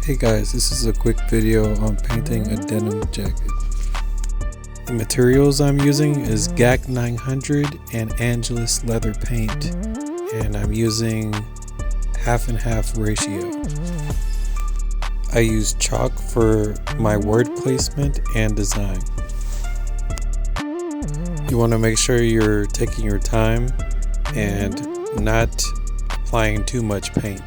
Hey guys, this is a quick video on painting a denim jacket. The materials I'm using is GAC 900 and Angelus leather paint, and I'm using half and half ratio. I use chalk for my word placement and design. You want to make sure you're taking your time and not applying too much paint.